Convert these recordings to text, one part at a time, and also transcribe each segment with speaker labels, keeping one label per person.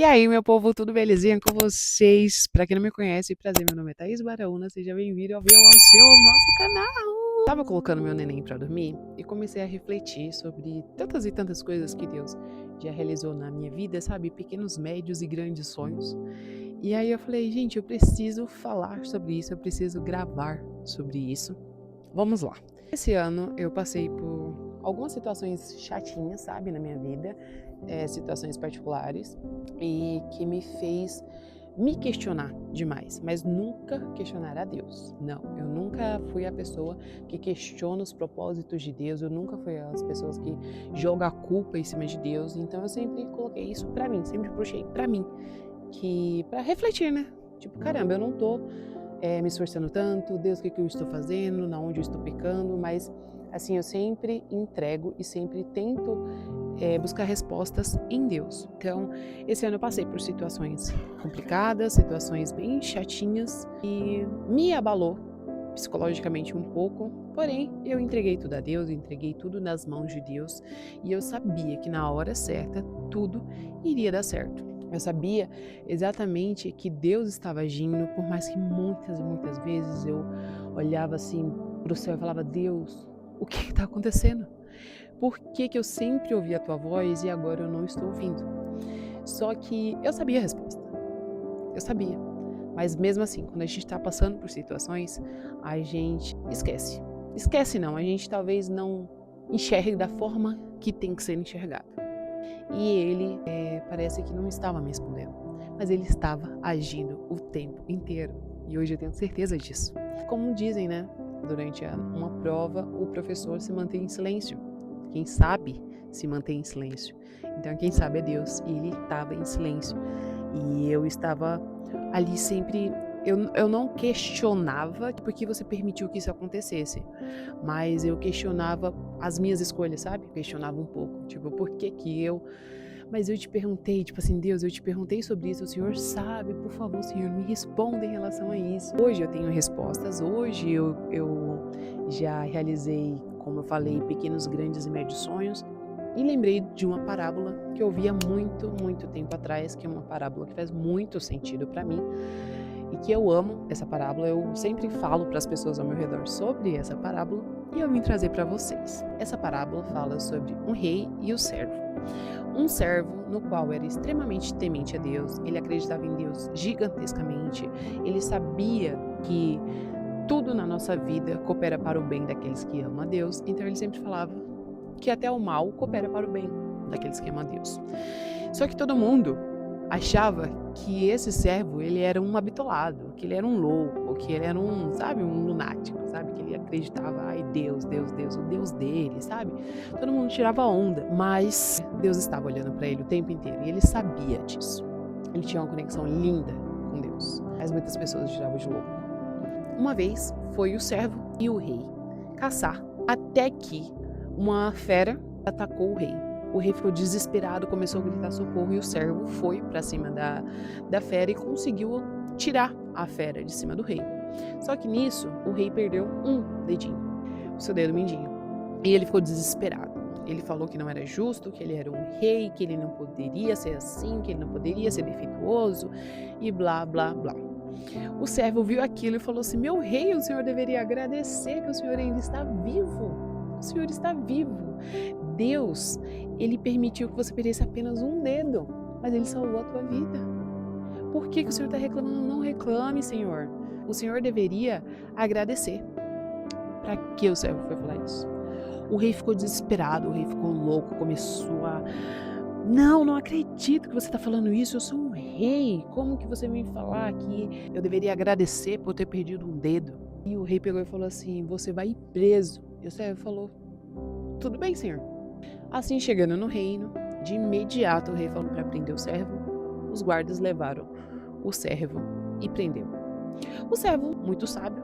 Speaker 1: E aí, meu povo, tudo belezinha com vocês? Pra quem não me conhece, prazer, meu nome é Thaís Baraúna, seja bem-vindo ao nosso canal. Tava colocando meu neném pra dormir e comecei a refletir sobre tantas e tantas coisas que Deus já realizou na minha vida, sabe? Pequenos, médios e grandes sonhos. E aí eu falei, gente, eu preciso falar sobre isso, eu preciso gravar sobre isso. Vamos lá. Esse ano eu passei por algumas situações chatinhas, sabe, na minha vida, situações particulares, e que me fez me questionar demais, mas nunca questionar a Deus. Não, eu nunca fui a pessoa que questiona os propósitos de Deus, eu nunca fui as pessoas que jogam a culpa em cima de Deus, então eu sempre coloquei isso pra mim, sempre puxei pra mim, que para refletir, né? Tipo, caramba, eu não tô me esforçando tanto, Deus, o que eu estou fazendo, na onde eu estou pecando, mas assim, eu sempre entrego e sempre tento buscar respostas em Deus. Então, esse ano eu passei por situações complicadas, situações bem chatinhas e me abalou psicologicamente um pouco, porém eu entreguei tudo a Deus, eu entreguei tudo nas mãos de Deus e eu sabia que na hora certa tudo iria dar certo. Eu sabia exatamente que Deus estava agindo, por mais que muitas e muitas vezes eu olhava assim para o céu e falava, Deus, o que está acontecendo? Por que que eu sempre ouvi a tua voz e agora eu não estou ouvindo? Só que eu sabia a resposta. Eu sabia. Mas mesmo assim, quando a gente está passando por situações, a gente esquece. Esquece não, a gente talvez não enxergue da forma que tem que ser enxergado. E ele parece que não estava me respondendo, mas ele estava agindo o tempo inteiro. E hoje eu tenho certeza disso. Como dizem, né? Durante uma prova, o professor se mantém em silêncio. Quem sabe se mantém em silêncio. Então, quem sabe é Deus. E ele estava em silêncio. E eu estava ali sempre. Eu não questionava por que você permitiu que isso acontecesse, mas eu questionava as minhas escolhas, sabe? Questionava um pouco, tipo, por que que eu... Mas eu te perguntei, tipo assim, Deus, eu te perguntei sobre isso, o Senhor sabe, por favor, Senhor, me responda em relação a isso. Hoje eu tenho respostas, hoje eu já realizei, como eu falei, pequenos, grandes e médios sonhos, e lembrei de uma parábola que eu ouvi há muito, muito tempo atrás, que é uma parábola que faz muito sentido para mim, e que eu amo essa parábola. Eu sempre falo para as pessoas ao meu redor sobre essa parábola e eu vim trazer para vocês. Essa parábola fala sobre um rei e o servo. Um servo no qual era extremamente temente a Deus, ele acreditava em Deus gigantescamente, ele sabia que tudo na nossa vida coopera para o bem daqueles que amam a Deus, então ele sempre falava que até o mal coopera para o bem daqueles que amam a Deus. Só que todo mundo achava que esse servo, ele era um habitolado, que ele era um louco, que ele era um, sabe, um lunático, sabe, que ele acreditava, ai Deus, Deus, Deus, o Deus dele, sabe? Todo mundo tirava onda, mas Deus estava olhando para ele o tempo inteiro e ele sabia disso. Ele tinha uma conexão linda com Deus, mas muitas pessoas tiravam de louco. Uma vez foi o servo e o rei caçar, até que uma fera atacou o rei. O rei ficou desesperado, começou a gritar socorro e o servo foi para cima da fera e conseguiu tirar a fera de cima do rei. Só que nisso, o rei perdeu um dedinho, o seu dedo mindinho. E ele ficou desesperado. Ele falou que não era justo, que ele era um rei, que ele não poderia ser assim, que ele não poderia ser defeituoso e blá, blá, blá. O servo viu aquilo e falou assim, meu rei, o senhor deveria agradecer que o senhor ainda está vivo. O senhor está vivo. Deus, ele permitiu que você perdesse apenas um dedo, mas ele salvou a tua vida. Por que que o senhor está reclamando? Não reclame, senhor. O senhor deveria agradecer. Para que o servo foi falar isso? O rei ficou desesperado, o rei ficou louco, começou a... Não acredito que você está falando isso, eu sou um rei, como que você vem falar que eu deveria agradecer por ter perdido um dedo? E o rei pegou e falou assim, você vai ir preso. E o servo falou, tudo bem, senhor. Assim, chegando no reino, de imediato o rei falou para prender o servo, os guardas levaram o servo e prendeu. O servo, muito sábio,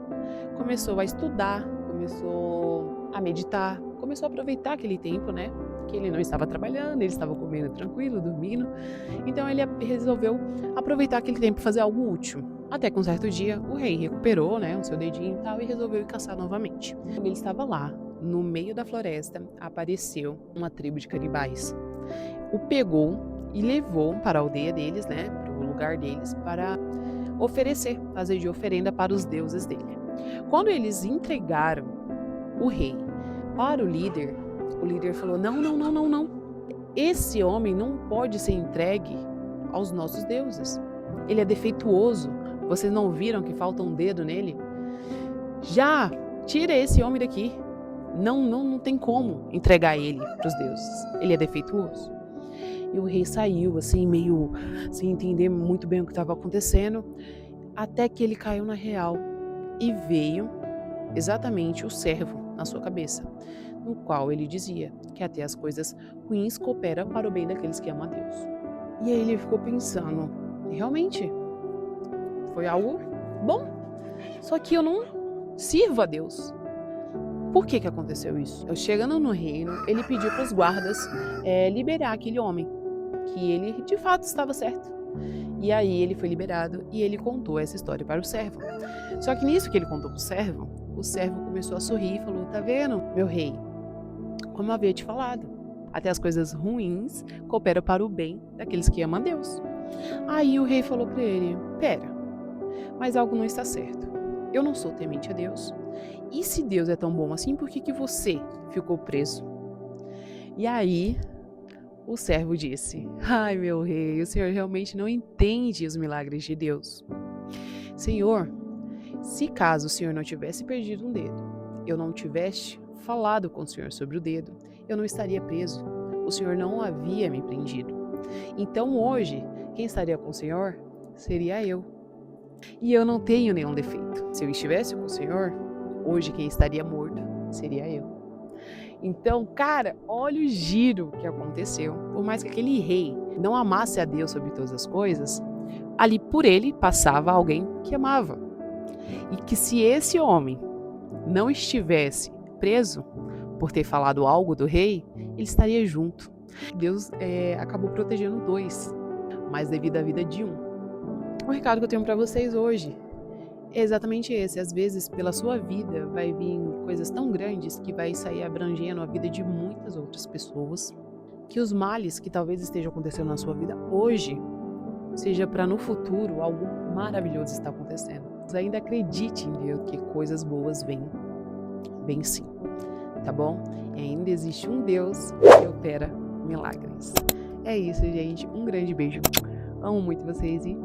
Speaker 1: começou a estudar, começou a meditar, começou a aproveitar aquele tempo, né? Que ele não estava trabalhando, ele estava comendo tranquilo, dormindo. Então ele resolveu aproveitar aquele tempo e fazer algo útil. Até que um certo dia o rei recuperou, né, o seu dedinho e tal, e resolveu ir caçar novamente. Quando ele estava lá, no meio da floresta, apareceu uma tribo de canibais. O pegou e levou para a aldeia deles, né, para o lugar deles, para oferecer, fazer de oferenda para os deuses dele. Quando eles entregaram o rei para o líder falou: não, não, não, não, não. Esse homem não pode ser entregue aos nossos deuses. Ele é defeituoso. Vocês não viram que falta um dedo nele? Já tira esse homem daqui. Não tem como entregar ele para os deuses. Ele é defeituoso. E o rei saiu assim, meio sem entender muito bem o que estava acontecendo, até que ele caiu na real e veio exatamente o servo na sua cabeça, no qual ele dizia que até as coisas ruins cooperam para o bem daqueles que amam a Deus. E aí ele ficou pensando, realmente, foi algo bom, só que eu não sirvo a Deus. Por que aconteceu isso? Eu chegando no reino, ele pediu para os guardas liberar aquele homem, que ele de fato estava certo. E aí ele foi liberado e ele contou essa história para o servo. Só que nisso que ele contou para o servo começou a sorrir e falou: tá vendo, meu rei, como eu havia te falado, até as coisas ruins cooperam para o bem daqueles que amam a Deus. Aí o rei falou para ele: pera, mas algo não está certo. Eu não sou temente a Deus. E se Deus é tão bom assim, por que você ficou preso? E aí o servo disse: ai, meu rei, o senhor realmente não entende os milagres de Deus. Senhor, se caso o senhor não tivesse perdido um dedo, eu não tivesse falado com o senhor sobre o dedo, eu não estaria preso. O senhor não havia me prendido. Então hoje, quem estaria com o senhor seria eu. E eu não tenho nenhum defeito. Se eu estivesse com o senhor, hoje quem estaria morto seria eu. Então, cara, olha o giro que aconteceu. Por mais que aquele rei não amasse a Deus sobre todas as coisas, ali por ele passava alguém que amava. E que se esse homem não estivesse preso por ter falado algo do rei, ele estaria junto. Deus acabou protegendo dois, mas devido à vida de um. O recado que eu tenho para vocês hoje é exatamente esse. Às vezes, pela sua vida, vai vir coisas tão grandes que vai sair abrangendo a vida de muitas outras pessoas, que os males que talvez estejam acontecendo na sua vida hoje, seja para no futuro algo maravilhoso está acontecendo. Mas ainda acredite em Deus que coisas boas vêm sim, tá bom? E ainda existe um Deus que opera milagres. É isso, gente. Um grande beijo. Amo muito vocês e